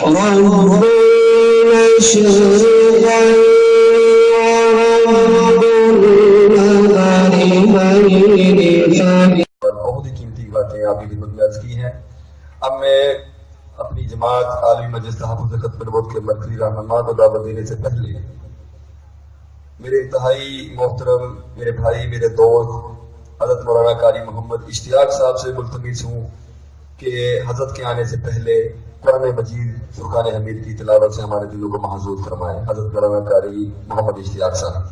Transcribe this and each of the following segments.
رب المشرقين ورب المغربين बहुत ही कीमती बातें आपकी खिदमत में अर्ज की हैं। अब मैं अपनी जमात आलमी मजलिस तहफ़्फ़ुज़ ख़त्म नबूवत के मरकज़ी रहनुमा को दावत देने से पहले मेरे इंतहाई मोहतरम मेरे भाई मेरे दोस्त हज़रत मौलाना कारी मोहम्मद इश्तियाक साहब से मुल्तमिस हूँ कि हज़रत के आने से पहले कुरान मजीद फुरकान हमीद की तिलावत से हमारे दिलों को महज़ूज़ फरमाएं। हज़रत मौलाना कारी मोहम्मद इश्तियाक साहब।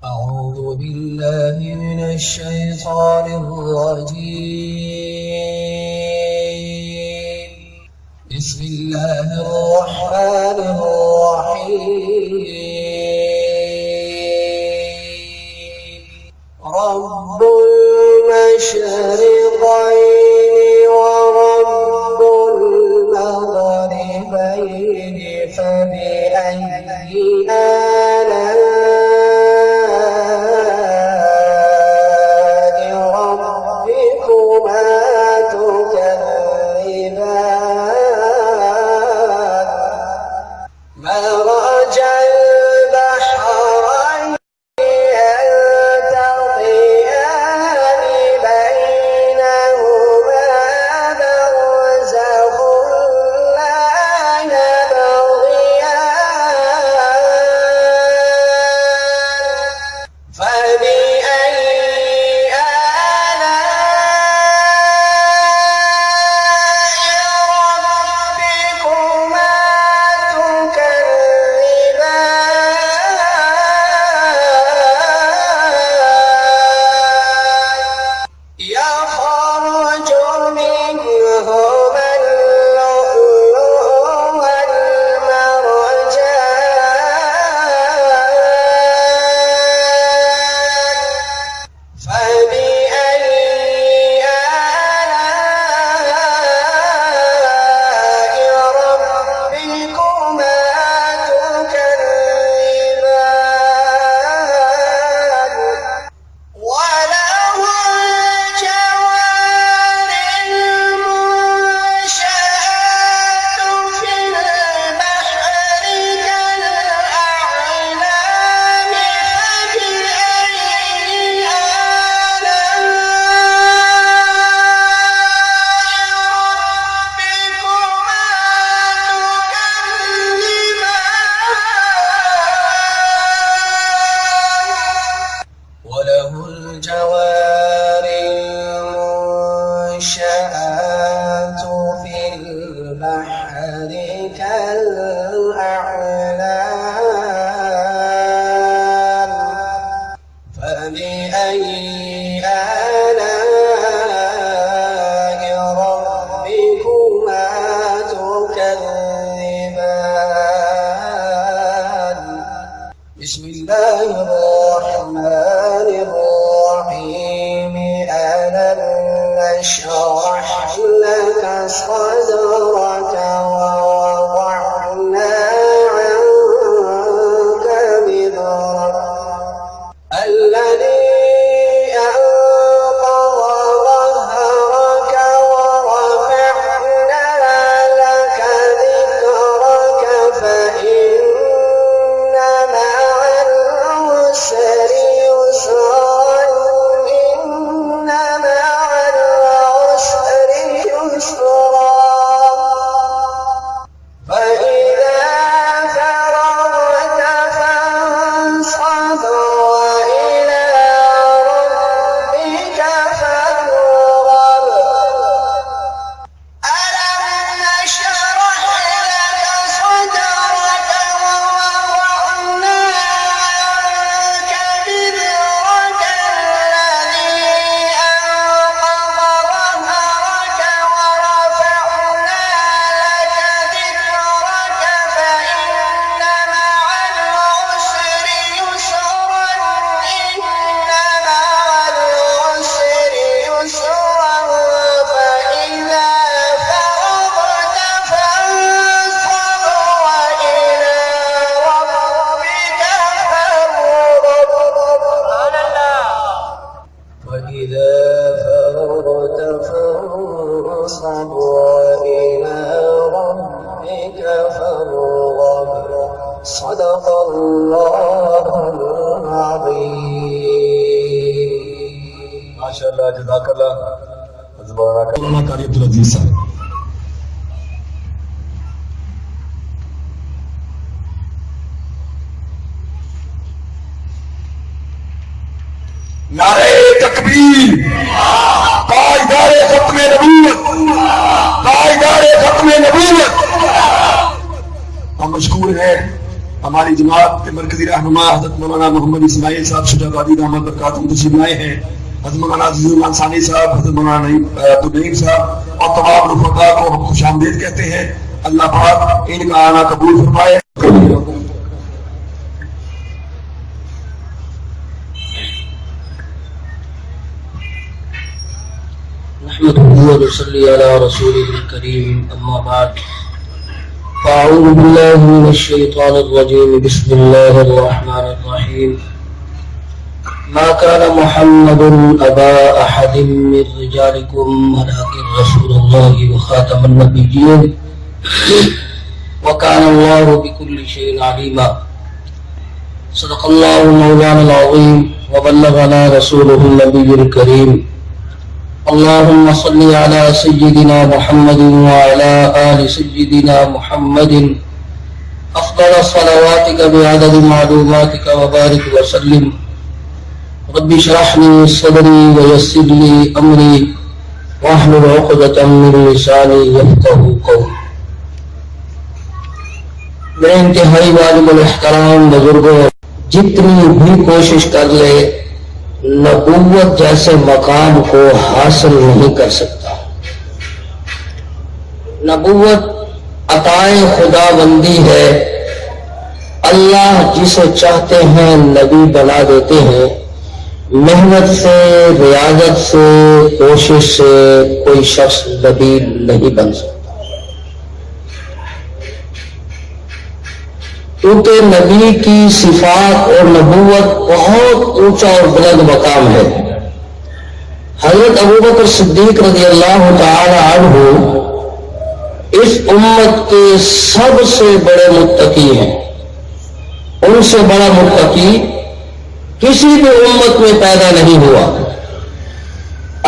أعوذ بالله من الشيطان الرجيم بسم الله الرحمن الرحيم رب المشرقين ورب المغربين فبأي آلاء بسم الله الرحمن الرحيم ألم نشرح لك صدرك ووضعنا عنك وزرك الذي أنقض ظهرك ورفعنا لك ذكرك فإن مع العسر يسرا إن مع العسر يسرا وإلى ربك فارغب صدق الله العظيم. ماشاءاللہ جزاک اللہ. مولانا قاری عبدالعزیز صاحب. نعرہ تکبیر، تاجدار ختم نبوت، تاجدار ختم نبوت. ہم مشکور ہیں ہماری جماعت کے مرکزی رہنما حضرت مولانا محمد اسماعیل صاحب شجاع آبادی دامت برکاتہم تشریف لائے ہیں. حضرت مولانا عزیز الرحمان ثانی صاحب، حضرت مولانا عبدالنعیم صاحب اور تمام رفقا کو ہم خوش آمدید کہتے ہیں. اللہ پاک ان کا آنا قبول فرمائے. نحمده ونصلي على رسوله الكريم أما بعد فأعوذ بالله من الشيطان الرجيم بسم الله الرحمن الرحيم ما كان محمد أبا أحد من رجالكم ولكن رسول الله وخاتم النبيين وكان الله بكل شيء عليما. صدق الله مولانا العظيم وبلغنا رسوله النبي الكريم. اللهم صل على سيدنا محمد وعلى آل سيدنا محمد أفضل صلواتك بعدد معلوماتك وبارك وسلم. رب اشرح لي صدري ويسر لي أمري واحلل عقدة من لساني يفقهوا قولي. میرے انتہائی واجب الاحترام بزرگوں، جتنی بھی کوشش کر لے نبوت جیسے مقام کو حاصل نہیں کر سکتا. نبوت عطائے خدا بندی ہے. اللہ جسے چاہتے ہیں نبی بنا دیتے ہیں. محنت سے، ریاضت سے، کوشش سے کوئی شخص نبی نہیں بن سکتا، کیونکہ نبی کی صفات اور نبوت بہت اونچا اور بلند مقام ہے. حضرت ابوبکر صدیق رضی اللہ تعالی عنہ اس امت کے سب سے بڑے متقی ہیں. ان سے بڑا متقی کسی بھی امت میں پیدا نہیں ہوا.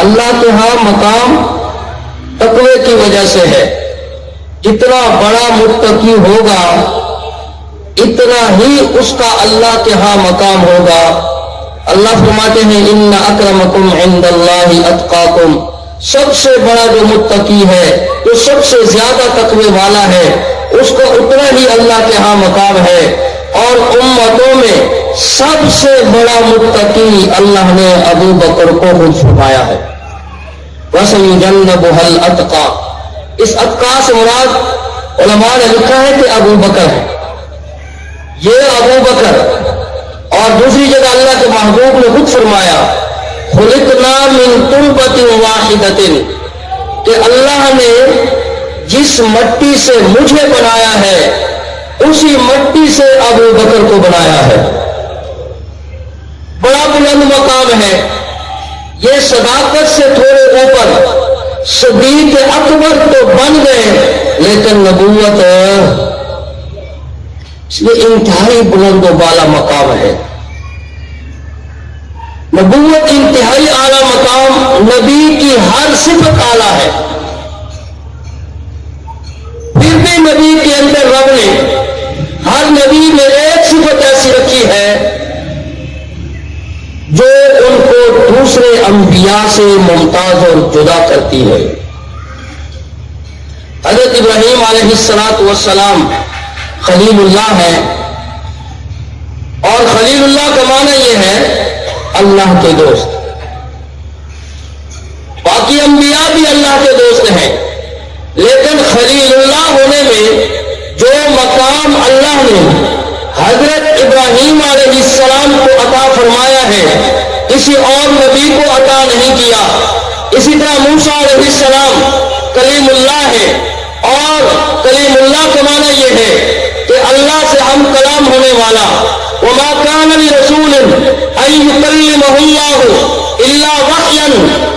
اللہ کے ہاں مقام تقوی کی وجہ سے ہے. جتنا بڑا متقی ہوگا اتنا ہی اس کا اللہ کے ہاں مقام ہوگا. اللہ فرماتے ہیں ان اکرمکم عند اللہ اتقاکم. سب سے بڑا جو متقی ہے، جو سب سے زیادہ تقوی والا ہے، اس کو اتنا ہی اللہ کے ہاں مقام ہے. اور امتوں میں سب سے بڑا متقی اللہ نے ابو بکر کو خود فرمایا ہے. وَسَيُجَنَّبُهَا الْأَتْقَى. اس اتقا سے مراد علماء نے لکھا ہے کہ ابو بکر ہے. یہ ابو بکر. اور دوسری جگہ اللہ کے محبوب نے خود فرمایا خلقنا من تربۃ واحدۃ، کہ اللہ نے جس مٹی سے مجھے بنایا ہے اسی مٹی سے ابو بکر کو بنایا ہے. بڑا بلند مقام ہے. یہ صداقت سے تھوڑے اوپر صدیق اکبر تو بن گئے، لیکن نبوت اس میں انتہائی بلند و بالا مقام ہے. نبوت انتہائی اعلیٰ مقام. نبی کی ہر صفت اعلیٰ ہے، پھر بھی نبی کے اندر رب نے ہر نبی میں ایک صفت ایسی رکھی ہے جو ان کو دوسرے انبیاء سے ممتاز اور جدا کرتی ہے. حضرت ابراہیم علیہ السلام خلیل اللہ ہے، اور خلیل اللہ کا معنی یہ ہے اللہ کے دوست. باقی انبیاء بھی اللہ کے دوست ہیں، لیکن خلیل اللہ ہونے میں جو مقام اللہ نے حضرت ابراہیم علیہ السلام کو عطا فرمایا ہے کسی اور نبی کو عطا نہیں کیا. اسی طرح موسیٰ علیہ السلام کلیم اللہ ہے، اور کلیم اللہ کا معنی یہ ہے کہ اللہ سے ہم کلام ہونے والا. وما كان لرسول ان يكلمه الله الا وحيا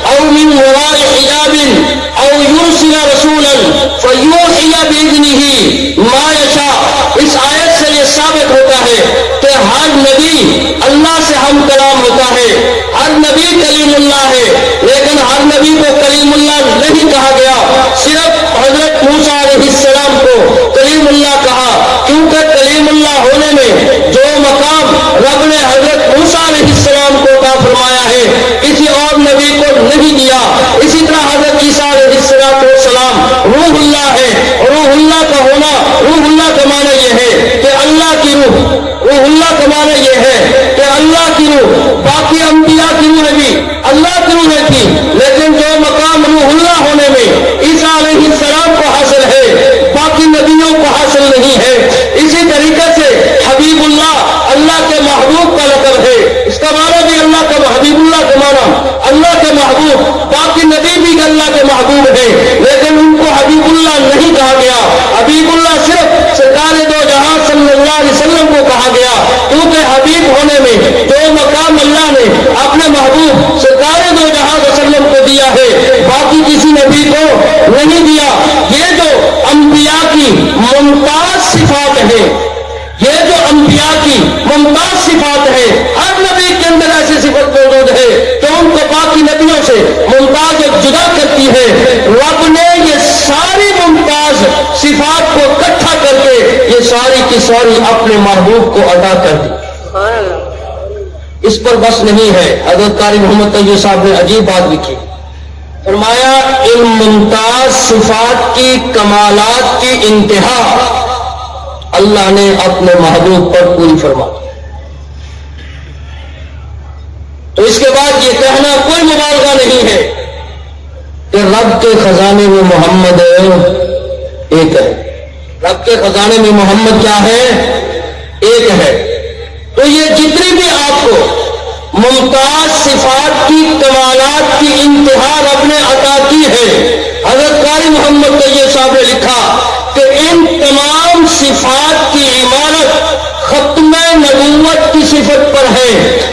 او من وراء حجاب او يرسل رسولا बिइज़्निही मा यशा। इस आयत से ये साबित होता है कि हर नबी अल्लाह से हम कलाम होता है, हर नबी कलीमुल्लाह है, लेकिन हर नबी को कलीमुल्लाह नहीं कहा गया, सिर्फ हजरत मूसा अलैहिस्सलाम को कलीमुल्लाह कहा, क्योंकि कलीमुल्लाह होने में जो मकाम रब ने हजरत मूसा अलैहिस्सलाम को अता फरमाया है किसी और नबी को नहीं दिया। इसी तरह हजरत ईसा अलैहिस्सलाम रूहुल्लाह है। रूहुल्लाह का होना, रूहुल्लाह का माना यह है कि अल्लाह की रूह, रूहुल्लाह का माना यह है कि अल्लाह की रूह। बाकी अंबिया की रूह भी अल्लाह की रूह थी, लेकिन जो मकाम रूहुल्लाह होने में ईसा अलैहिस्सलाम को हासिल है बाकी नबियों को हासिल नहीं है। इसी तरीके से हबीबुल्लाह अल्लाह के महबूब का लक़ब है। इसका माना भी अल्लाह का हबीबुल्लाह का माना अल्लाह के महबूब, बाकी नबी भी अल्लाह के महबूब है, लेकिन उनको हबीबुल्लाह नहीं कहा गया। हबीबुल्लाह सिर्फ सरकार दो जहां सल्लल्लाहु अलैहि वसल्लम को कहा गया, क्योंकि हबीब होने में जो मकाम अल्लाह ने अपने महबूब सरकार दो जहां वसल्लम को दिया है बाकी किसी नबी को नहीं दिया। ये जो अंबिया की मुमताज सिफात है, ये जो अंबिया की मुमताज सिफात है, हर नबी के अंदर ऐसी सिफत मौजूद है तो उनको बाकी नबियों से मुमताज जुदा करती है। रब ने ये सारी मुमताज सिफात को इकट्ठा करके ये सारी की सारी अपने महबूब को अदा कर दी। इस पर बस नहीं है, हज़रत कारी मोहम्मद तैयब साहब ने अजीब बात लिखी, फरमाया इन मुमताज सिफात की कमालात की इंतहा अल्लाह ने अपने महबूब पर पूरी फरमा दी। तो इसके बाद ये कहना कोई मुबालगा नहीं है कि रब के खजाने में मोहम्मद एक है। रब के खजाने में मोहम्मद क्या है? एक है। तो ये जितनी भी आपको मुमताज सिफात की कमालात की इंतहा रब ने अता की है, हज़रत कारी मोहम्मद तैयब साहब ने लिखा कि इन तमाम सिफात की इमारत खत्म नबूवत की सिफत पर है।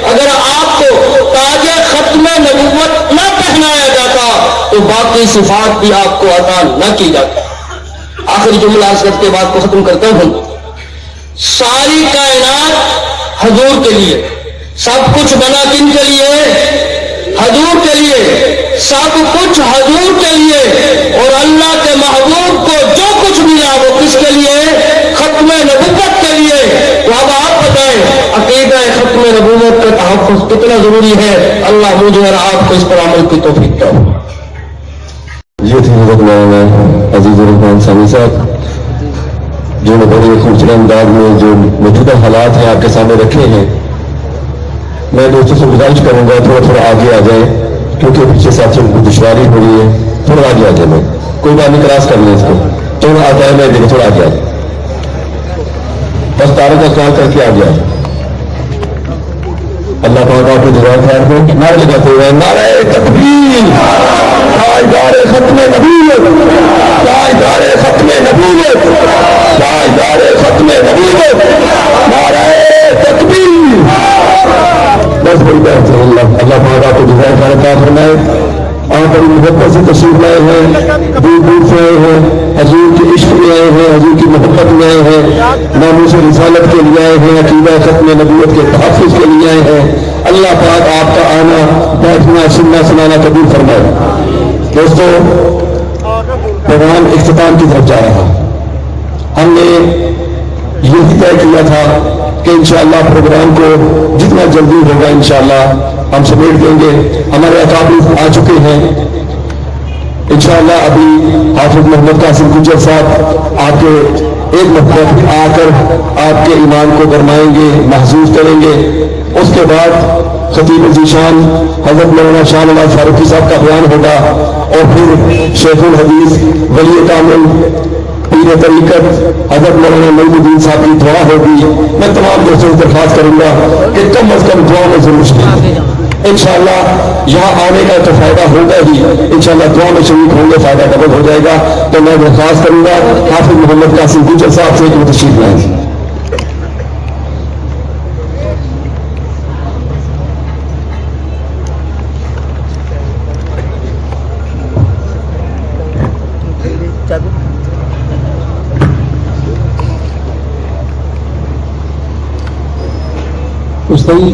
अगर आपको ताजे खत्म नबूवत न पहनाया जाता तो बाकी सिफात भी आपको अता न की जाती। आखिरी जुमला अर्ज़ करके बात को खत्म करता हूं। सारी कायनात हजूर के लिए, सब कुछ बना किन के लिए? हजूर के लिए। सब कुछ हजूर के लिए, और अल्लाह के महबूब को जो कुछ मिला वो किसके लिए? खत्म नबूवत के लिए। तो अब आप बताएं अकीदा खत्म नबूवत का तहफ़्फ़ुज़ कितना जरूरी है। अल्लाह मुझे और आपको इस पर अमल की तौफीक दे। ये थे हज़रत मौलाना अजीज़ुर रहमान सानी साहब, जिन्होंने बड़े खूबसूरत अंदाज में जो मौजूदा हालात हैं आपके सामने रखे हैं। मैं दोस्तों से गुजारिश करूंगा थोड़ा आगे आ जाए, क्योंकि पीछे साथियों को दुश्वारी हो रही है। थोड़ा आगे आ जाए, मैं कोई बात नहीं, क्रॉस कर लें इसको। थोड़ा आ जाए, मैं देखो थोड़ा आगे आ जाए, बस तारों का ख्याल करके आ जाए। अल्लाह पाक आपको दुआ खैर हो। नारे लगाते हुए नारे तकबीर, ताजदारे खत्म नबूवत, ताजदारे खत्म नबूवत, ताजदारे खत्म नबूवत, नारे तकबीर। बस वही बात है। अल्लाह पाक आपको दुआ खैर फरमाए। आप बड़ी मोहब्बत से तशरीफ लाए हैं, दूर दूर से आए हैं, हजूर के इश्क में आए हैं, हजूर की मोहब्बत में आए हैं, नामूस रिसालत के लिए आए हैं, अकीदा खत्म नबूवत के तहफ़्फ़ुज़ के लिए आए हैं। अल्लाह पाक आपका आना, बैठना, सुनना सुनाना कबूल फरमाए। दोस्तों, प्रोग्राम इख्तिताम की तरफ जा रहा। हमने यही तय किया था कि इंशाअल्लाह प्रोग्राम को जितना जल्दी होगा इंशाअल्लाह हम समेट देंगे। हमारे अकाबिर आ चुके हैं इंशाअल्लाह। अभी हाफिज मोहम्मद कासिम गुज्जर साहब आपके एक मरतबा आकर आपके ईमान को गरमाएंगे, महसूस करेंगे। उसके बाद खतीब ज़ीशान हज़रत मौलाना शाह नवाज़ फारूकी साहब का बयान होगा, और फिर शेखुल हदीस वली कामिल पीर तरीक़त हज़रत मौलाना मोइनुद्दीन साहब की दुआ होगी। मैं तमाम दोस्तों से दरख्वास्त करूंगा कि कम अज़ कम दुआ में जरूर शरीक इंशाअल्लाह। यहाँ आने का तो फायदा होगा ही, इंशाअल्लाह दुआ में शरीक होंगे, फायदा डबल हो जाएगा। तो मैं दरख्वास्त करूंगा हाफिज मोहम्मद कासिम गुज्जर साहब से कि वो तशरीफ लाएं। مستعی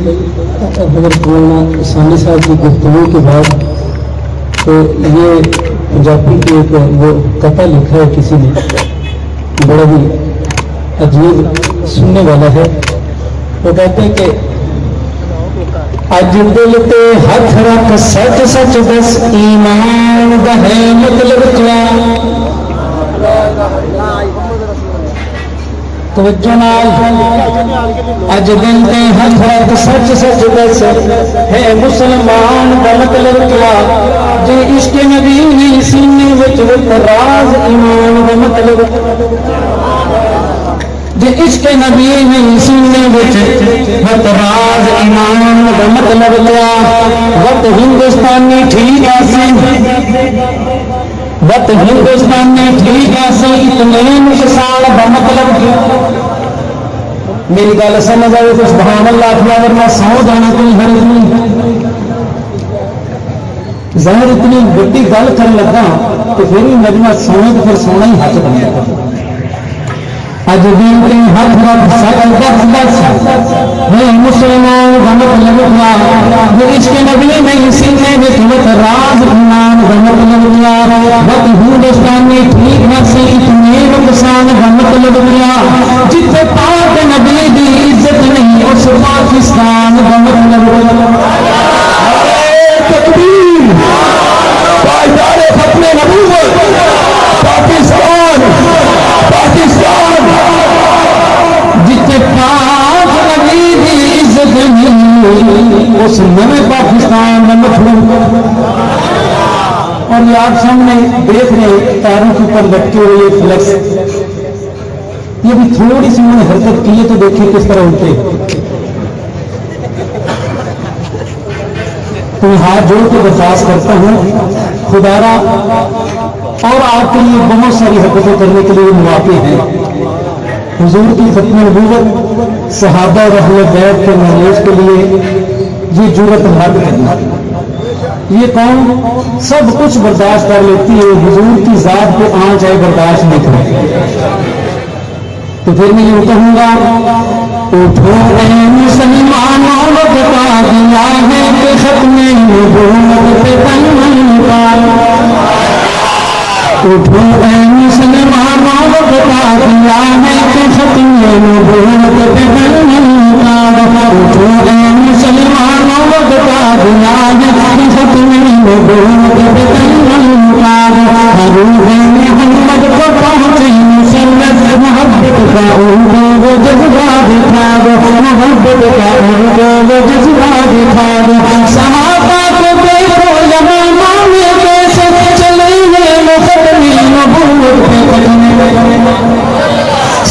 حضرت مولانا ثانی صاحب کی گفتگو کے بعد تو یہ پنجابی کے ایک وہ قطع لکھا ہے کسی نے، بڑا ہی عجیب سننے والا ہے. وہ کہتے ہیں کہ اج دل تے ہاتھ رکھ سچ سچ دس ایمان دا ہے مطلب کیا. توجہ نال اج دل تے ہاتھ رکھ سچ سچ دس ہے مسلمان دا مطلب کیا. جے عشق نبی نہیں سینے وچ راز ایمان دا مطلب، جے عشق نبی نہیں سینے وچ راز ایمان دا مطلب کیا. وقت ہندوستانی ٹھیک آسی، وقت ہندوستانی ٹھیک آسی، اتنے نقصان دا مطلب کیا. میری گل سمجھ آئے تو سبحان اللہ کیا، ورنہ سو جانا کوئی حرج نہیں. ظاہر اتنی بڑی گل کر لگا تو پھر بھی مجمع سونے تو پھر سونا ہی حق بن جائے. اج دین کے ہاتھ رکھ سچ دس دس ہے مسلمان کا مطلب کیا. جو عشق نبی نہیں سینے میں راز ایمان کا مطلب کیا. وقت ہندوستانی ٹھیک نہ سی اتنے نقصان کا مطلب کیا. جتنے پاک نبی کی عزت نہیں اس پاکستان کا مطلب تکبیر پائیدار ختم نبوت پاکستان پاکستان. جتنے پاک نبی کی عزت نہیں اس نئے پاکستان کا مطلب. اور یہ آپ سامنے دیکھ رہے تاروں کے اوپر لٹکے ہوئے فلیکس، یہ بھی تھوڑی سی انہوں نے حرکت کی ہے تو دیکھیں کس طرح ہوتے. تو ہاتھ جوڑ کے درخواست کرتا ہوں خدا را، اور آپ کے لیے بہت ساری حرکتیں کرنے کے لیے مواقع ہیں. حضور کی ختم نبوت صحابہ اور اہل بیت کے معیش کے لیے یہ جرأت مرد کرنا، یہ قوم سب کچھ برداشت کر لیتی ہے، حضور کی ذات کو آنچ آئے برداشت نہیں کرتی. تو پھر میں یہ کہوں گا اٹھو اے مسلمانوں بتا دیا ہے کہ ختم نبوت پہ تن نکال. اٹھو اے مسلمانوں بتا دیا ہے کہ ختم نبوت پہ تن نکال. اٹھو اے مسلمانوں بتا دیا ہے کہ ختم نبوت پہ تن نکال. روح محمد کو پہنچی مسلط محبت کا ان کو وہ جذبہ دکھا دو، محبت کا ان کو وہ جذبہ دکھا دو. صحابہ کو دیکھو یمامہ میں کیسے چلے وہ ختم نبوت پہ قدم.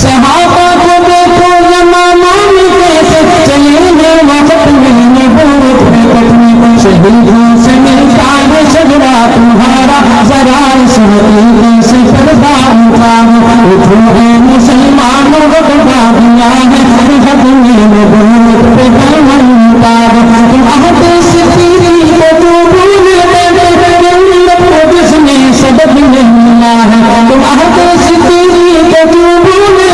صحابہ کو دیکھو یمامہ میں کیسے چلے وہ ختم نبوت پہ قدم. شہیدوں سے ملتا ہے شجرا تمہارا ذرا اس حقیقت سے پردہ اٹھاؤ. اٹھو اے مسلمانوں بتا دیا ہے ختم نبوت پہ قدم اتار. تم عہد ستیری کو تو بھول گئے جس میں سبب نہیں ملا ہے. تم عہد ستیری کو تو بھول گئے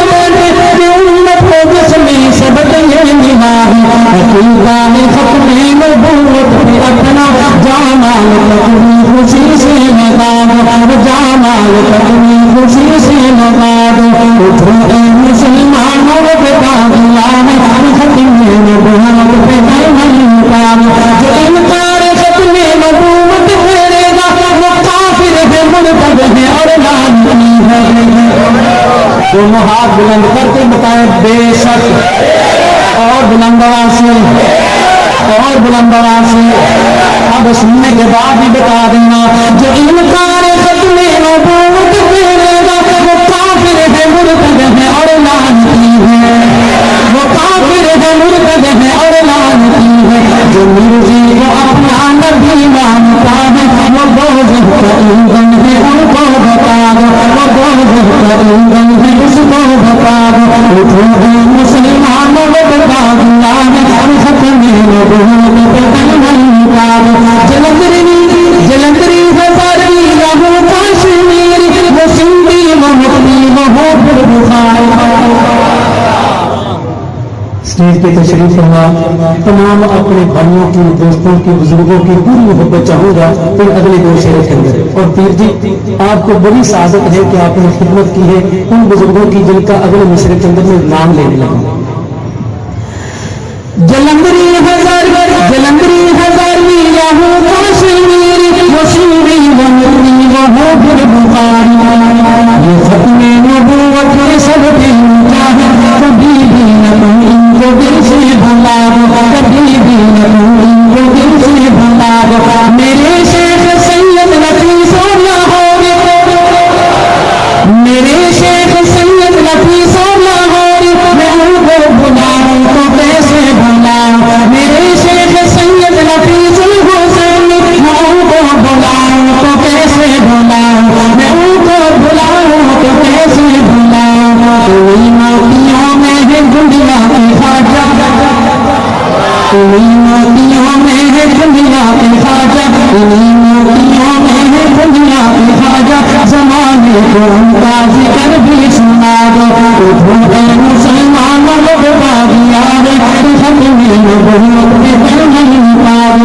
جس میں سبب نہیں ملا ہے. حقیقت ختم نبوت پہ اپنا جامال تکمی خوشی سے لگا دو، جامال تکمی خوشی سے لگا دو. اٹھو اے مسلمانوں بتا دیا ہے ختم نبوت پہ قدم اتار. جو انکار ختم نبوت کرے گا وہ کافر ہے، مرتد ہے اور لعنتی ہے. دونوں ہاتھ بلند کر کے بتائیں بے شک، اور بلند آواز سے، اور بلند آواز سے. اب سننے کے بعد ہی بتا دینا جو انکار ختم نبوت کرے گا وہ کافر ہے، مرتد ہے اور لعنتی ہے. وہ کافر ہے، مرتد ہے اور لعنتی ہے. جو مرضی کو اپنا نبی مانتا ہے وہ دوزخ کا ایندھن ہے، ان کو بتا دو. وہ دوزخ کا ایندھن ہے، اس کو بتا دو. اٹھو اے مسلمانوں بتا دیا ہے ختم نبوت پہ قدم اتار. جلندری ہزاری رہو کشمیر وہ سندھی وہ مکھی وہ پھر بخار. اسٹیج پہ تشریف فرما. تمام اپنے بھائیوں کی, دوستوں کی, بزرگوں کی پوری محبت چاہوں گا پھر اگلے 2 شعر کے اندر. اور پیر جی آپ کو بڑی سعادت ہے کہ آپ نے خدمت کی ہے ان بزرگوں کی جن کا اگلے مشرے کے اندر میں نام لینے لگا. جلندری ہزارویں راہوں کاشمیری وسیری ومرنی وہو پھر بخاری. یہ ختم نبوت میں سب دل چاہے کبھی بھی نہ تم ان کو دل سے بھلا دو, کبھی بھی نہ تم ان کو دل سے بھلا دو. میرے شیخ سید نفیس و لاہوری, میرے شیخ سید نفیس و لاہوری, میں ان کو بلاؤں تو کیسے بھلاؤں. میرے شیخ سید نفیس الحسین, میں ان کو بلاؤں تو کیسے بھلاؤں, میں ان کو بلاؤں تو کیسے بھلاؤں. کوئی موتیوں میں ہے دنیا کی خواجہ, کوئی موتیوں میں ہے دنیا کی خواجہ, کوئی موتیوں میں ہے دنیا کی خواجہ. زمانے کو ان کا ذکر بھی سنا دو, اٹھو اے مسلمانوں لوگ باغیار, ختم نبوت کے دل نہیں پار.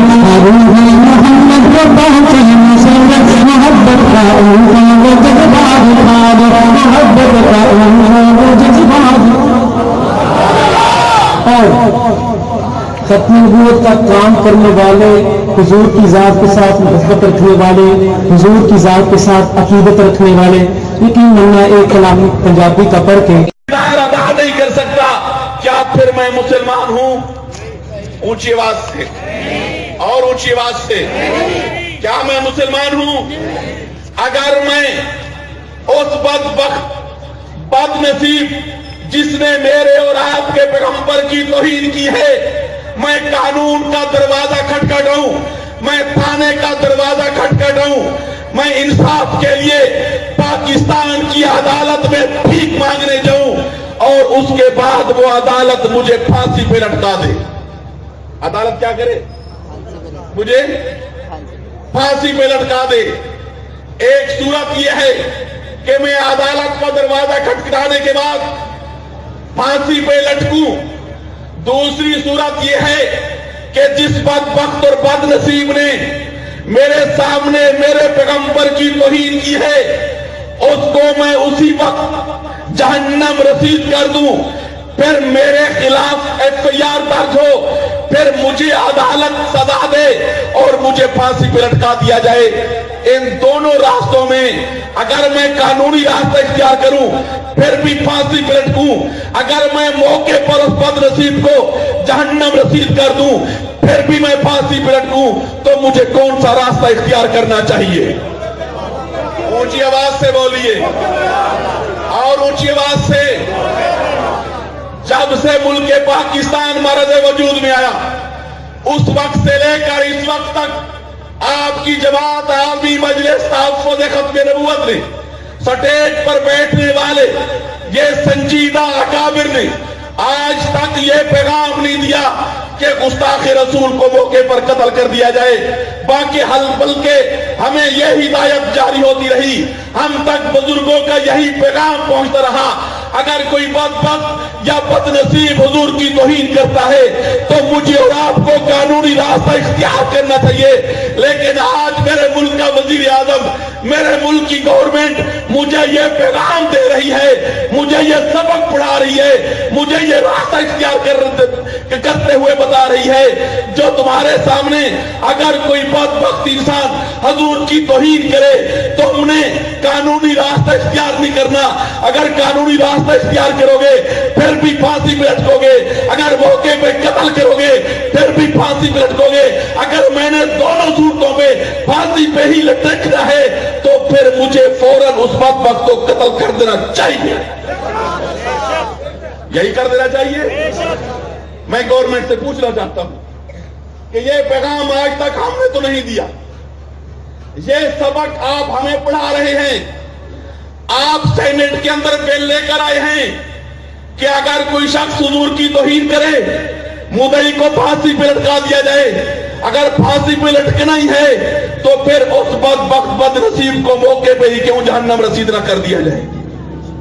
روح محمد کو پہنچے مسرت, محبت کا ان کا وہ جذبات کھا دو, محبت کا ان کا وہ جذبات. اور ختم نبوت کا کام کرنے والے, حضور کی ذات کے ساتھ محبت رکھنے والے, حضور کی ذات کے ساتھ عقیدت رکھنے والے, یقین ماننا ایک کلام پنجابی کا پڑھ کے ادا نہیں کر سکتا. کیا پھر میں مسلمان ہوں؟ اونچی آواز سے اور اونچی آواز سے, کیا میں مسلمان ہوں؟ اگر میں اس بد نصیب جس نے میرے اور آپ کے پیغمبر کی توہین کی ہے, میں قانون کا دروازہ کھٹکھٹاؤں, میں تھانے کا دروازہ کھٹکھٹاؤں, میں انصاف کے لیے پاکستان کی عدالت میں بھیک مانگنے جاؤں اور اس کے بعد وہ عدالت مجھے پھانسی پہ لٹکا دے. عدالت کیا کرے؟ مجھے پھانسی پہ لٹکا دے. ایک صورت یہ ہے کہ میں عدالت کا دروازہ کھٹکھٹانے کے بعد پھانسی پہ لٹکوں. دوسری صورت یہ ہے کہ جس بدبخت اور بد نصیب نے میرے سامنے میرے پیغمبر کی توہین کی ہے, اس کو میں اسی وقت جہنم رسید کر دوں, پھر میرے خلاف FIR درج ہو, پھر مجھے عدالت سزا دے اور مجھے پھانسی پہ لٹکا دیا جائے. ان دونوں راستوں میں اگر میں قانونی راستہ اختیار کروں پھر بھی پھانسی پہ لٹکوں, اگر میں موقع پر اس بد نصیب کو جہنم رسید کر دوں پھر بھی میں پھانسی پہ لٹکوں, تو مجھے کون سا راستہ اختیار کرنا چاہیے؟ اونچی آواز سے بولیے اور اونچی آواز سے. جب سے ملک پاکستان مرز وجود میں آیا اس وقت سے لے کر اس وقت تک آپ کی جماعت عالمی مجلس تحفظ ختم نبوت نے, سٹیج پر بیٹھنے والے یہ سنجیدہ اکابر نے آج تک یہ پیغام نہیں دیا کہ گستاخ رسول کو موقع پر قتل کر دیا جائے, بلکہ ہمیں یہ ہدایت جاری ہوتی رہی, ہم تک بزرگوں کا یہی پیغام پہنچتا رہا. اگر کوئی بدبخت یا بد نصیب حضور کی توہین کرتا ہے تو مجھے اور آپ کو قانونی راستہ اختیار کرنا چاہیے. لیکن آج میرے ملک کا وزیر اعظم, میرے ملک کی گورنمنٹ مجھے یہ پیغام دے رہی ہے, مجھے یہ سبق پڑھا رہی ہے, مجھے یہ راستہ اختیار کرتے ہوئے بتا رہی ہے, جو تمہارے سامنے اگر کوئی بدبخت انسان حضور کی توہین کرے تو انہیں قانونی راستہ اختیار نہیں کرنا. اگر قانونی راستہ اختیار کرو گے پھر بھی پھانسی پہ لٹکو گے, اگر موقع پہ قتل کرو گے پھر بھی پھانسی پہ لٹکو گے. اگر میں نے دونوں صورتوں میں پھانسی پہ ہی لٹکنا ہے تو پھر مجھے فوراً اس بدبخت کو قتل کر دینا چاہیے. یہی کر دینا چاہیے. میں گورنمنٹ سے پوچھنا چاہتا ہوں کہ یہ پیغام آج تک ہم نے تو نہیں دیا, یہ سبق آپ ہمیں پڑھا رہے ہیں. آپ سینٹ کے اندر بل لے کر آئے ہیں کہ اگر کوئی شخص حضور کی توہین کرے مدعی کو پھانسی پہ لٹکا دیا جائے. اگر پھانسی پہ لٹکنا ہی ہے تو پھر اس بدبخت بد نصیب کو موقع پہ ہی کیوں جہنم رسید نہ کر دیا جائے.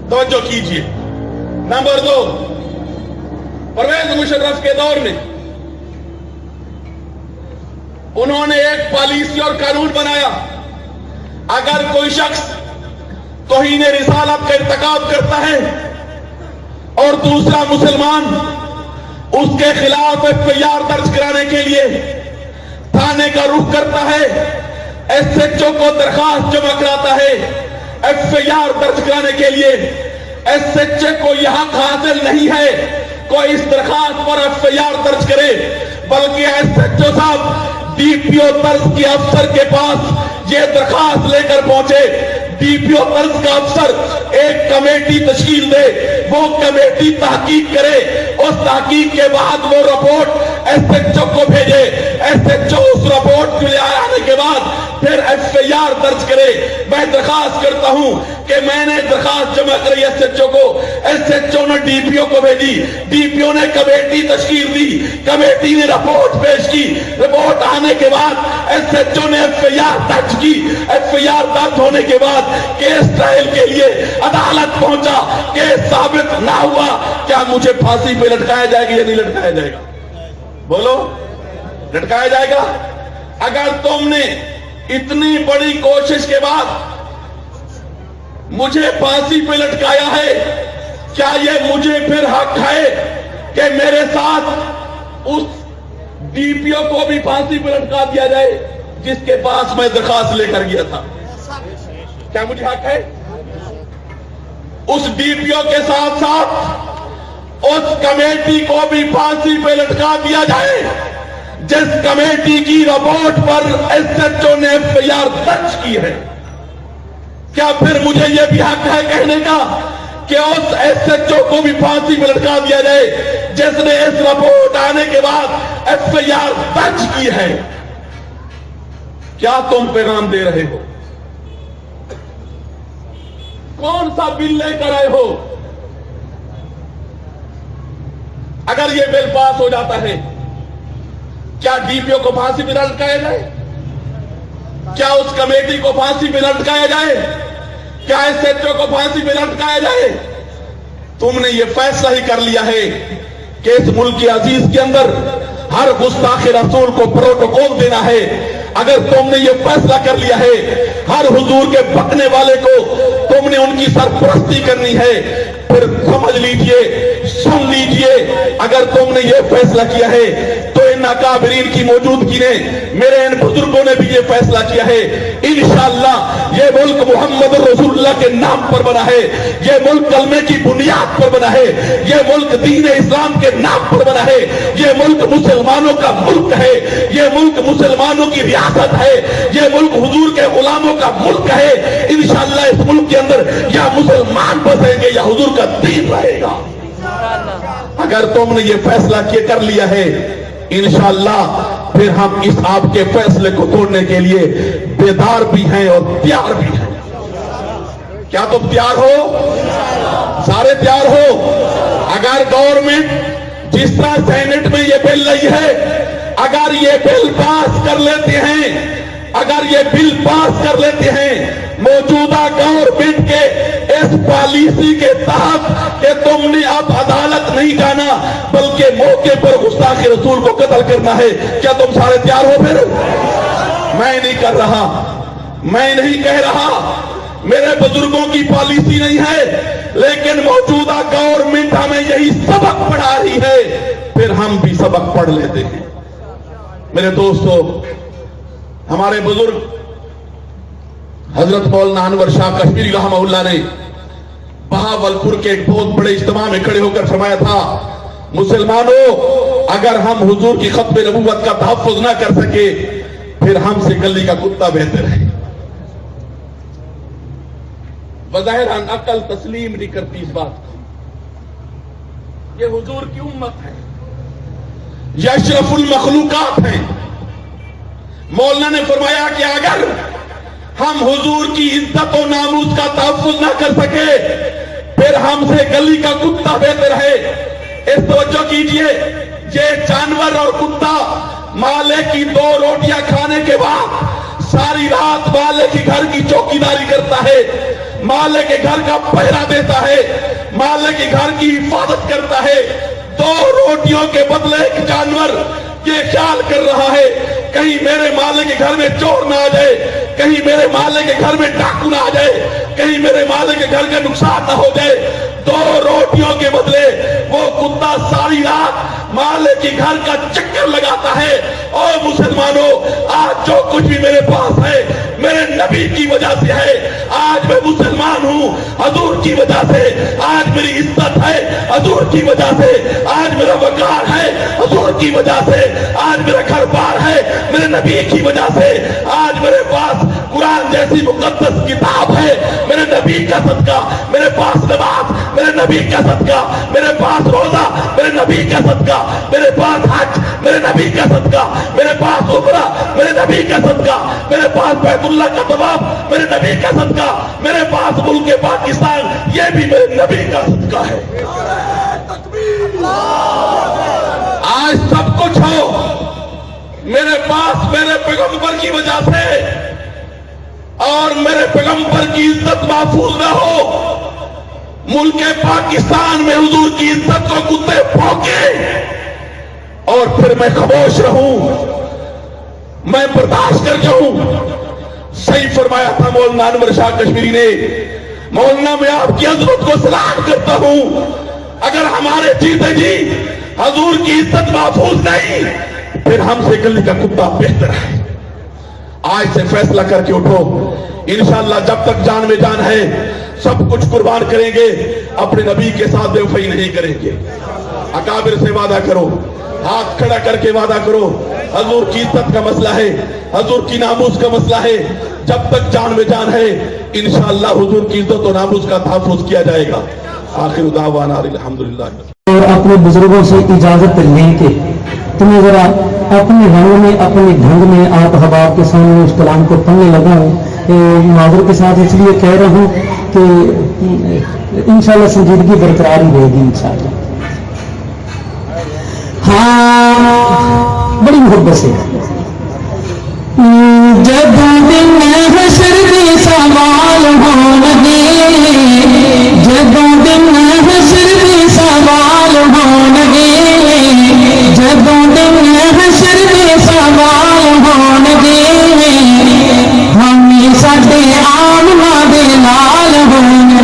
توجہ کیجئے. نمبر 2, परवेज मुशर्रफ के दौर में उन्होंने एक पॉलिसी और कानून बनाया, अगर कोई शख्स तौहीन रिसालत का इर्तिकाब करता है और दूसरा मुसलमान उसके खिलाफ एफआईआर दर्ज कराने के लिए थाने का रुख करता है, एसएचओ को दरखास्त जमा कराता है एफआईआर दर्ज कराने के लिए, एसएचओ को यह हक हासिल नहीं है कोई इस दरखास्त पर एफआईआर दर्ज करे, बल्कि एसएचओ साहब डीपीओ तर्ज के अफसर के पास ये दरखास्त लेकर पहुंचे। डीपीओ तर्ज का अफसर एक कमेटी तश्कील दे, वो कमेटी तहकीक करे, उस तहकीक के बाद वो रिपोर्ट एसएचओ को भेजे, एसएचओ उस रिपोर्ट को ले आने के बाद फिर एफआईआर दर्ज करे। मैं दरखास्त करता हूं कि मैंने दरखास्त जमा करी एसएचओ को, एसएचओ ने डीपीओ को भेजी, डीपीओ ने कमेटी तश्कील दी, कमेटी ने रिपोर्ट पेश की, रिपोर्ट आने के बाद एसएचओ ने एफआईआर दर्ज की, एफआईआर दर्ज होने के बाद केस ट्रायल के लिए अदालत पहुंचा, केस साबित ना हुआ, क्या मुझे फांसी पे लटकाया जाएगा या नहीं लटकाया जाएगा? बोलो, लटकाया जाएगा? अगर तुमने इतनी बड़ी कोशिश के बाद मुझे फांसी पे लटकाया है, क्या ये मुझे फिर हक है कि मेरे साथ उस डीपीओ को भी फांसी पे लटका दिया जाए जिसके पास मैं दरखास्त लेकर गया था? क्या मुझे हक है? उस डीपीओ के साथ साथ उस कमेटी को भी फांसी पे लटका दिया जाए जिस कमेटी की रिपोर्ट पर एसएचओ ने एफआईआर दर्ज की है? क्या फिर मुझे यह भी हक है कहने का कि उस एसएचओ को भी फांसी पे लटका दिया जाए जिसने इस रिपोर्ट आने के बाद एफआईआर दर्ज की है? क्या तुम पैगाम दे रहे हो? कौन सा बिल लेकर आए हो? अगर यह बिल पास हो जाता है, क्या डीपीओ को फांसी पे लटकाया जाए? क्या उस कमेटी को फांसी पे लटकाया जाए? क्या एसएचओ को फांसी पे लटकाया जाए? तुमने ये फैसला ही कर लिया है कि इस मुल्क की अजीज के अंदर हर गुस्ताखे रसूल को प्रोटोकॉल देना है। अगर तुमने ये फैसला कर लिया है हर हुजूर के बकने वाले को तुमने उनकी सरपरस्ती करनी है, फिर समझ लीजिए, सुन लीजिए, अगर तुमने ये फैसला किया है तो इन अकाबरीन की मौजूदगी ने, मेरे इन बुजुर्गों ने भी ये फैसला किया है, इंशाअल्लाह ये मुल्क मोहम्मद रसूलुल्लाह के नाम पर बना है, ये मुल्क कलमे की बुनियाद पर बना है, ये मुल्क दीन इस्लाम के नाम पर बना है, ये मुल्क मुसलमानों का मुल्क है, ये मुल्क मुसलमानों की रियासत है, ये मुल्क हुजूर के गुलामों का मुल्क है। इंशाअल्लाह इस मुल्क के अंदर या मुसलमान बसेंगे या हुजूर का दीन रहेगा। अगर तुमने ये फैसला कर लिया है इंशाअल्लाह फिर हम इस आपके फैसले को तोड़ने के लिए बेदार भी हैं और तैयार भी हैं। क्या तुम तैयार हो? सारे तैयार हो? अगर गवर्नमेंट जिस तरह सेनेट में ये बिल लाई है, अगर ये बिल पास कर लेते हैं, अगर ये बिल पास कर लेते हैं मौजूदा गवर्नमेंट के इस पॉलिसी के तहत कि तुमने अब अदालत नहीं जाना बल्कि मौके पर गुस्ताखे रसूल को कत्ल करना है, क्या तुम सारे तैयार हो? फिर मैं नहीं कर रहा, मैं नहीं कह रहा, मेरे बुजुर्गों की पॉलिसी नहीं है, लेकिन मौजूदा गवर्नमेंट हमें यही सबक पढ़ा रही है, फिर हम भी सबक पढ़ लेते हैं। मेरे दोस्तों, हमारे बुजुर्ग हजरत मौलाना अनवर शाह कश्मीरी रहमहुल्लाह ने बहावलपुर के एक बहुत बड़े इज्तिमा में खड़े होकर फरमाया था, मुसलमानों, अगर हम हुजूर की खत्म नबूवत का तहफ्फुज ना कर सके फिर हमसे गली का कुत्ता बेहतर है। बज़ाहिर अकल तस्लीम नहीं करती इस बात को। ये हुजूर की उम्मत है, ये अशरफुल मखलूकात है। मौलाना ने फरमाया कि अगर हम हुजूर की इज्जत और नामूस का तहफ्फुज ना कर सके फिर हमसे गली का कुत्ता बेहतर है। इस तवज्जो कीजिए, ये जानवर और कुत्ता माले की 2 रोटियां खाने के बाद सारी रात माले के घर की चौकीदारी करता है, माले के घर का पहरा देता है, माले के घर की हिफाजत करता है। 2 रोटियों के बदले एक जानवर ये ख्याल कर रहा है कहीं मेरे मालिक के घर में चोर ना आ जाए, कहीं मेरे मालिक के घर में डाकू ना आ जाए, कहीं मेरे मालिक के घर का नुकसान ना हो जाए। 2 रोटियों के बदले वो कुत्ता सारी रात मालिक के घर का चक्कर लगाता है। और मुसलमानों, आज जो कुछ भी मेरे पास है मेरे नबी की वजह से है। आज मैं मुसलमान हूँ हजूर की वजह से, आज मेरी इज्जत है हजूर की वजह से, आज मेरा वकार है हजूर की वजह से, आज मेरा घर बार है मेरे नबी की वजह से, आज मेरे पास कुरान जैसी मुकद्दस किताब है मेरे नबी का सदका, मेरे पास नमाज मेरे नबी का सदका, मेरे पास रोजा मेरे नबी का सदका, मेरे पास हज मेरे नबी का सदका, मेरे पास उम्रा मेरे नबी का सदका, मेरे पास बैतुल्लाह का तवाफ मेरे नबी का सदका, मेरे पास मुल्क पाकिस्तान ये भी मेरे नबी का सदका है। आज सब कुछ हो मेरे पास मेरे पैगंबर की वजह से, और मेरे पैगंबर की इज्जत महफूज न हो, मुल्क पाकिस्तान में हुजूर की इज्जत को कुत्ते भौंके और फिर मैं खामोश रहूं, मैं बर्दाश्त कर जाऊं। सही फरमाया था मौलाना अनवर शाह कश्मीरी ने। मौलाना, मैं आपकी हजरत को सलाम करता हूं, अगर हमारे जीते जी हजूर की इज्जत महफूज नहीं फिर हमसे गली का कुत्ता बेहतर है। आज से फैसला करके उठो, इंशाअल्लाह जब तक जान में जान है सब कुछ कुर्बान करेंगे, अपने नबी के साथ बेवफाई नहीं करेंगे। अकाबिर से वादा करो, हाथ खड़ा करके वादा करो, हजूर की इज्जत का मसला है, हजूर की नामूस का मसला है, जब तक जान में जान है इंशाअल्लाह हुजूर की इज्जत और नामूस का तहफ़्फ़ुज़ किया जाएगा। आखिर दावाना अल्हम्दुलिल्लाह। और अपने बुजुर्गों से इजाजत लेके तुम्हें जरा अपने रंग में अपने ढंग में आप हबाब के सामने उस कलाम को पढ़ने लगा हूँ। माजर के साथ इसलिए कह रहा हूँ कि इंशाल्लाह संजीदगी बरकरार ही रहेगी इंशाल्लाह। हाँ, बड़ी मोहब्बत से जब दिन हशर के सवाल होंगे, जब दिन हशर के सवाल होंगे, जब दिन हशर के सवाल होंगे, हम साडे आमना दे नाल होंगे।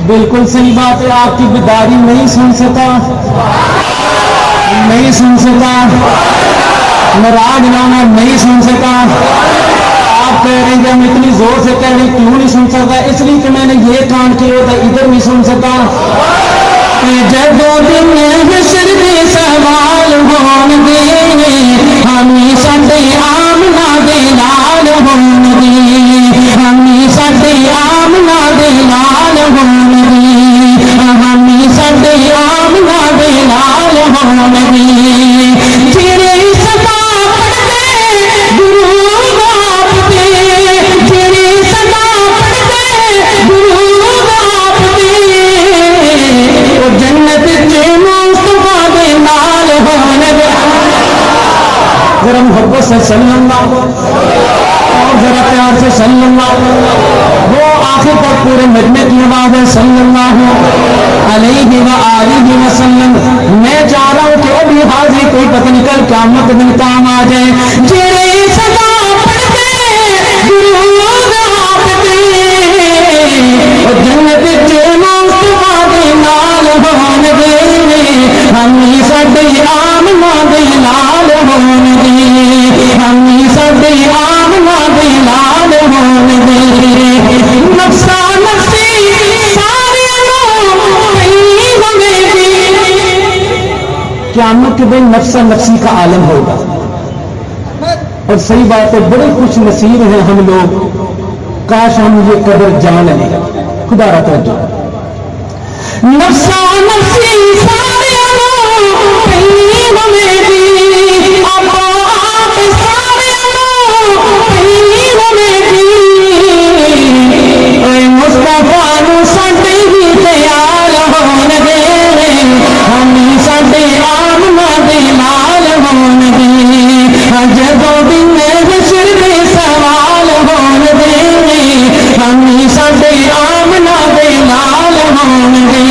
बिल्कुल सही बात है, आपकी बेदारी नहीं सुन सका, नहीं सुन सका, नाराज नाना नहीं सुन सका। आप कह रहे हैं हम इतनी जोर से कह रहे हैं क्यों नहीं सुन सकता, इसलिए कि मैंने ये कान किया था इधर नहीं सुन सका। जब दिन हशर के सवाल होंगे, हम साडे आमना दे नाल होंगे, हम साडे आमना दे नाल होंगे, हम साडे आमना दे नाल होंगे। तेरे सदा पढ़दे गुरु बाप दे, तेरे सदा पढ़दे गुरु बाप दे, ओ जन्नत के मुस्तफा दे नाल होंगे। जरा मोहब्बत से सल्लल्लाहु और जरा प्यार से सल्लल्लाहु, वो आखिर तक पूरे मजमे की आवाज है सल्लल्लाहु अलैहि व आलिहि वसल्लम। मैं चाह रहा हूँ कि अभी हाजिर कोई पता निकल क़यामत दिन काम आ जाए। जेरे सदा पढ़ते गुरु बाप दे, और जन्नत के मुस्तफा दे नाल होंगे, हम साडे आमना दे नाल होंगे, हम साडे आमना दे नाल होंगे। नफ्सा नफ्सी सारियां कहीं होंगे, क़यामत के दिन नफ्सा नफ्सी का आलम होगा। और सही बात है, बड़े खुश नसीब हैं हम लोग, काश हम ये कदर जान लें। खुदा रहा जो नफ्सा नफ्सी सारियां कहीं होंगे, आप सारियां कहीं होंगे, मुस्तफा नूं साडे ही तैयार होणगे, हम साडे आमना दे नाल होणगे। जदों दिन हशर दे सवाल होणगे, हम साडे आमना दे नाल होणगे।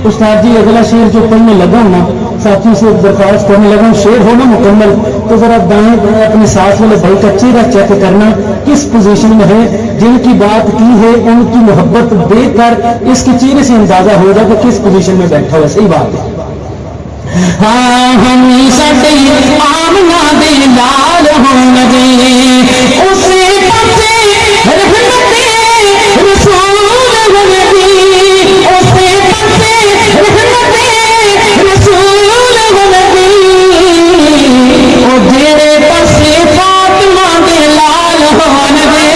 استاد جی اگلا شعر جو پڑھنے لگا ہوں نا ساتھی سے درخواست کرنے لگا ہوں شعر ہو نا مکمل تو ذرا دائیں اپنے ساتھ والے بھائی کا چہرہ چیک کرنا کس پوزیشن میں ہے جن کی بات کی ہے ان کی محبت دیکھ کر اس کے چہرے سے اندازہ ہو جائے کہ کس پوزیشن میں بیٹھا ہوا صحیح بات ہے ہاں ہم سٹے آمنا دے لال ہون دے اسے پتے رحمت رسول نبی اسے پتے رحمت رسول نبی او جڑے پاسے فاطمہ دے لال ہون دے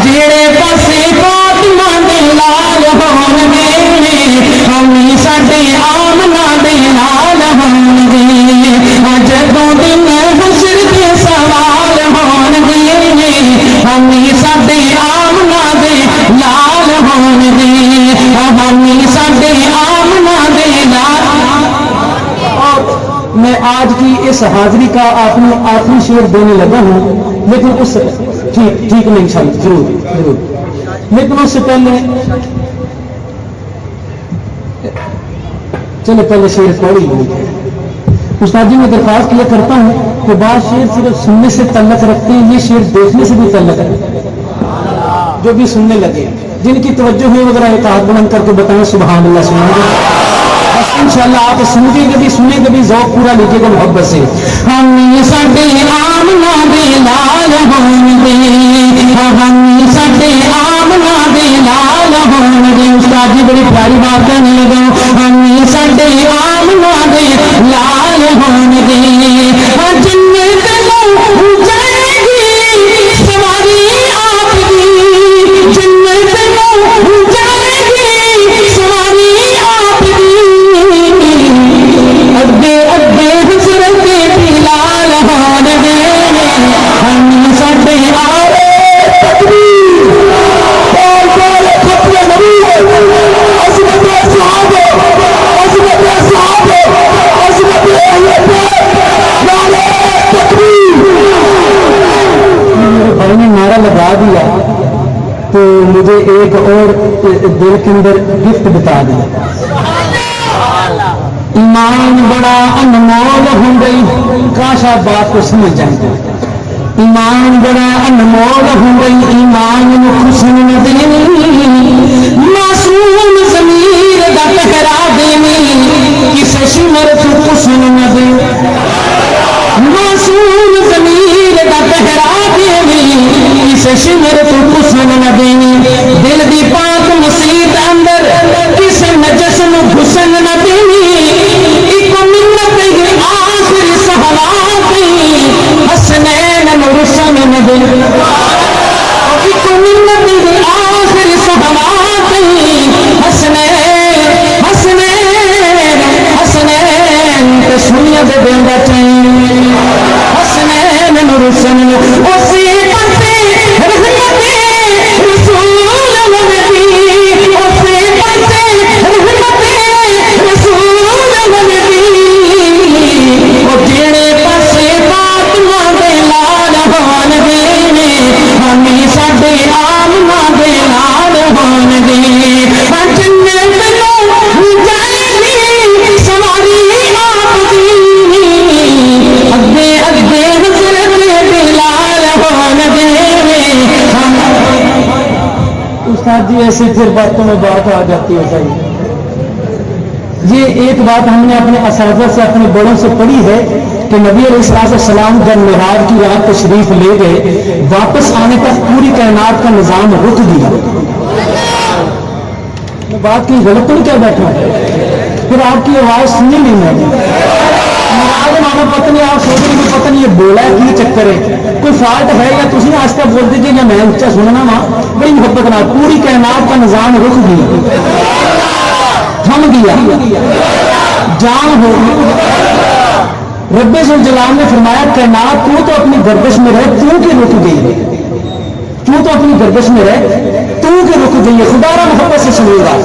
جڑے پاسے فاطمہ دے لال ہون دے ہم سٹے آمنا دے لال ہون دے جدوں دن حشر کے سوال ہون دے ہم سٹے آمنا دے لال ہون دے ہم سٹے آمنا دے لال. اور میں آج کی اس حاضری کا آپ نے آخری شعر دینے لگا ہوں لیکن اس ٹھیک نہیں انشاءاللہ ضرور لیکن اس سے پہلے چلے پہلے شعر پڑھ ہی لوں. استاد جی میں درخواست کیا کرتا ہوں کہ بعض شعر صرف سننے سے تعلق رکھتے ہیں یہ شعر دیکھنے سے بھی تعلق رکھتے ہیں جو بھی سننے لگے جن کی توجہ ہوئی وغیرہ ایک ہاتھ بلند کر کے بتائیں سبحان اللہ سبحان اللہ. بس انشاءاللہ آپ سنیں گے بھی سنیں گے بھی ذوق پورا لیجیے گا محبت سے. ہم سٹے آمنا دے لال ہون دے ہم سٹے آمنا دے لال ہون دے. استاد جی بڑی پیاری بات کہنے لگا ہم سٹے آمنا دے لال ہون دے جنت لو جائے گی سواری آپ کی جنت لو جائے گی سواری آپ کی اگے اگے حضرت بلال ہون دے ہم سٹے آئے تکبیر بول بول خطر نبی عظمت صحابہ عظمت صحابہ عظمت اہل نعرہ تکبیر. میرے بھائی نے نعرہ لگا دیا تو مجھے ایک اور دل کے اندر گفٹ بتا دیا. ایمان بڑا انمول ہو گئی کاش آپ بات کو سمجھ جائیں گے. ایمان بڑا انمول ہو گئی ایمان خوشن نہ دینی معصوم ضمیر دا پہرا دینی کسے شمر تو خوشن نہ دے معصوم ضمیر دا پہرا دینی کسے شمر تو خوشن نہ دینی دل دی پاک مسیت اندر کسے نجس نو گھسن نہ دینی ایک منت ہی آخر سہلات حسنین مرسن نہ دینی ایک منت ہی آخر سہلات حسنین حسنین حسنین تے سنیا دے دیندہ چاہیے حسنین مرسن اسی پتے رحمت رسول نبی اسی پتے رحمت رسول نبی او جڑے پاسے فاطمہ دے لال ہون دے ہم سٹے آمنا دے لال ہون دے جنت لو جائے گی سواری آپ کی اگے اگے حضرت بلال ہون دے. استاد جی ایسے پھر باتوں میں بات آ جاتی ہے صحیح. یہ ایک بات ہم نے اپنے اساتذہ سے اپنے بڑوں سے پڑھی ہے کہ نبی علیہ السلام جب معراج کی رات تشریف لے گئے واپس آنے تک پوری کائنات کا نظام رک گیا. میں بات کی غلط نہیں کہہ بیٹھا پھر آپ کی آواز سنی نہیں میں پتہ نہیں آپ سوچ رہے پتہ نہیں یہ بولا ہے کی چکر ہے کوئی فالٹ ہے یا تھی آہستہ بول دیجیے یا میں اچھا سننا وا بڑی محبت نہ پوری کائنات کا نظام رک گیا تھم گیا جام ہو گئی. رب ذوالجلال نے فرمایا کائنات تو اپنی گردش میں رہ تو کہ رک گئی تو اپنی گردش میں رہ تو کہ رک گئی ہے. خدا را محبت سے سنے گا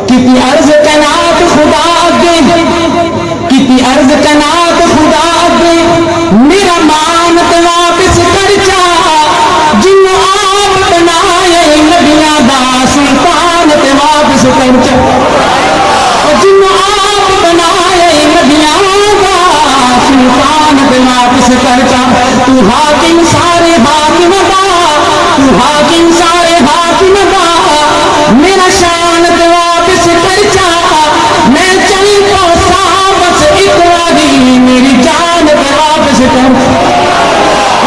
کتنی عرض کائنات خدا آگے کتنی عرض کائنات خدا آگے میرا مان تو واپس کر چاہ جنوں آپ بنائے نبیاں دا سلطان تے واپس کر چاہ वापस करता, तू हाकिम सारे हाकिम दा, तू हाकिम सारे हाकिम दा, मेरा शान ते वापस करता, मैं चल पहुंचा बस एक बारी, मेरी जान ते वापस कर,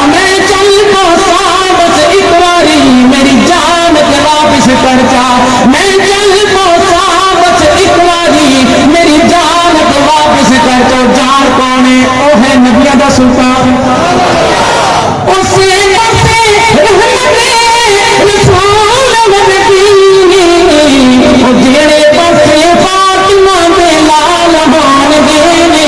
मैं चल पहुंचा बस एक बारी, मेरी जान ते वापस करता, मैं चल पहुंचा बस एक बारी, मेरी जान ते वापस करता। जान कौन है? ओ है नबिया दा सुल्तान, उसे पासे रहमते रसूल नबी, ओ जेड़े पासे फातिमा दे लाल होणगे ने,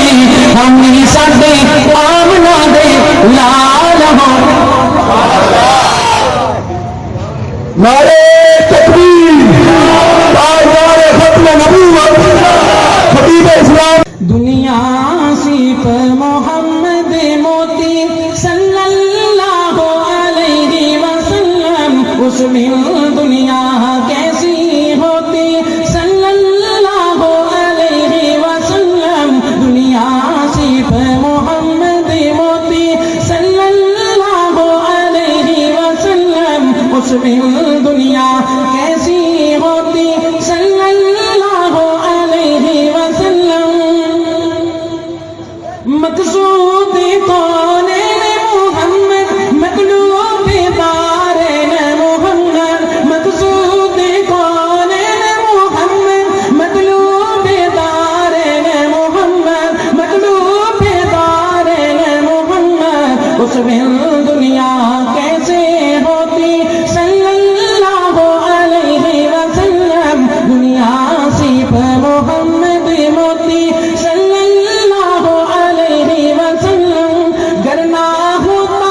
हम ही साडे आमना दे लाल होण। नारे तकबीर, ताजदार खत्म नबूवत, खतीब इस्लाम। दुनिया सिर्फ मोहम्मद मोती सल्लल्लाहु अलैहि वसल्लम, उसमें दुनिया कैसी होती सल्लल्लाहु अलैहि वसल्लम, दुनिया सिर्फ मोहम्मद मोती सल्लल्लाहु अलैहि वसल्लम, उसमें दुनिया कैसी होती सल्लल्लाहु अलैहि वसल्लम। मकसूद कौन है मोहम्मद, मतलूब दार है मोहम्मद, मकसूद कौन है मोहम्मद, मतलूब दार है मोहम्मद, मतलूब दार है मोहम्मद, उसमें दुनिया कैसे होती सल्लल्लाहु अलैहि वसल्लम, दुनिया सिर्फ मोहम्मद मोती सल्लल्लाहु अलैहि वसल्लम। गर ना होता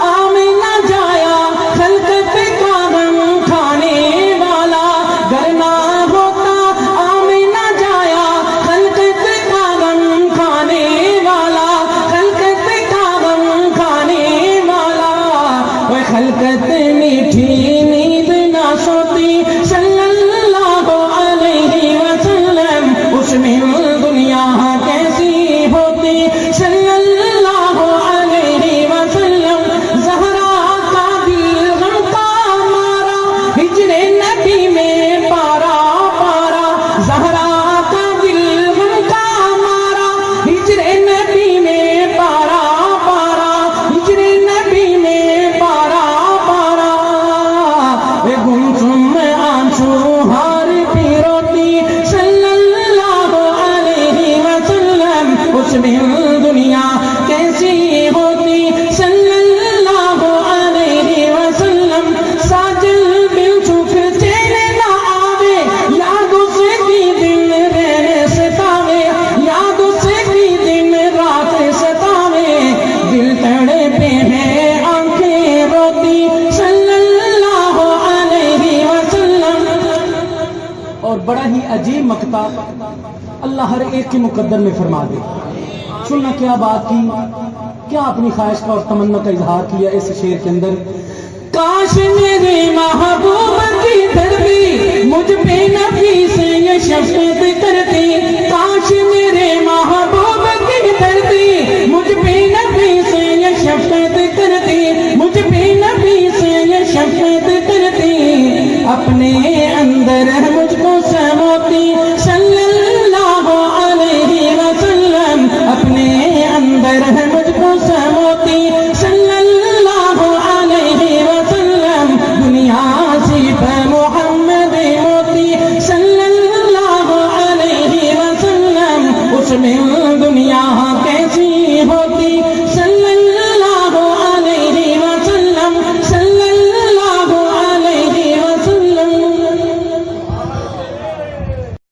आमिना जाया खलकत का गम खाने वाला, गर ना होता आमिना जाया खलकत का गम खाने वाला, खलकत का गम खाने वाला, वो खलकत मीठी नींद ना सोती सल्लल्लाहु अलैहि वसल्लम, उसमें दुनिया कैसी होती सल्लल्लाहु अलैहि वसल्लम। ज़हरा का दिल गम का मारा, हिजरे नबी में पारा पारा, ज़हरा का दिल गम का मारा, हिजरे नबी में पारा पारा, हिजरे नबी में पारा पारा, वे गुमसुम आंसू हार भी रोती सल्लल्लाहु अलैहि वसल्लम, उसमें दुनिया कैसी होती सल्लल्लाहु अलैहि वसल्लम। साजल बिन सुख चैन ना आवे, याद उसकी दिन रहने सतावे, याद उसकी दिन रात सतावे, दिल तड़पे हैं आंखें रोती सल्लल्लाहु अलैहि वसल्लम। और बड़ा ही अजीब मकता अल्लाह हर एक के मुकद्दर में फरमा दे। सुनना क्या बात की, क्या अपनी ख्वाहिश का और तमन्ना का इजहार किया इस शेर के अंदर। काश मेरे महबूब की दरदी मुझ पे नबी से ये शफ़क़त करती, काश मेरे महबूब की दरदी मुझ पे नबी से ये शफ़क़त करती, मुझ पे नबी से ये शफ़क़त करती, अपने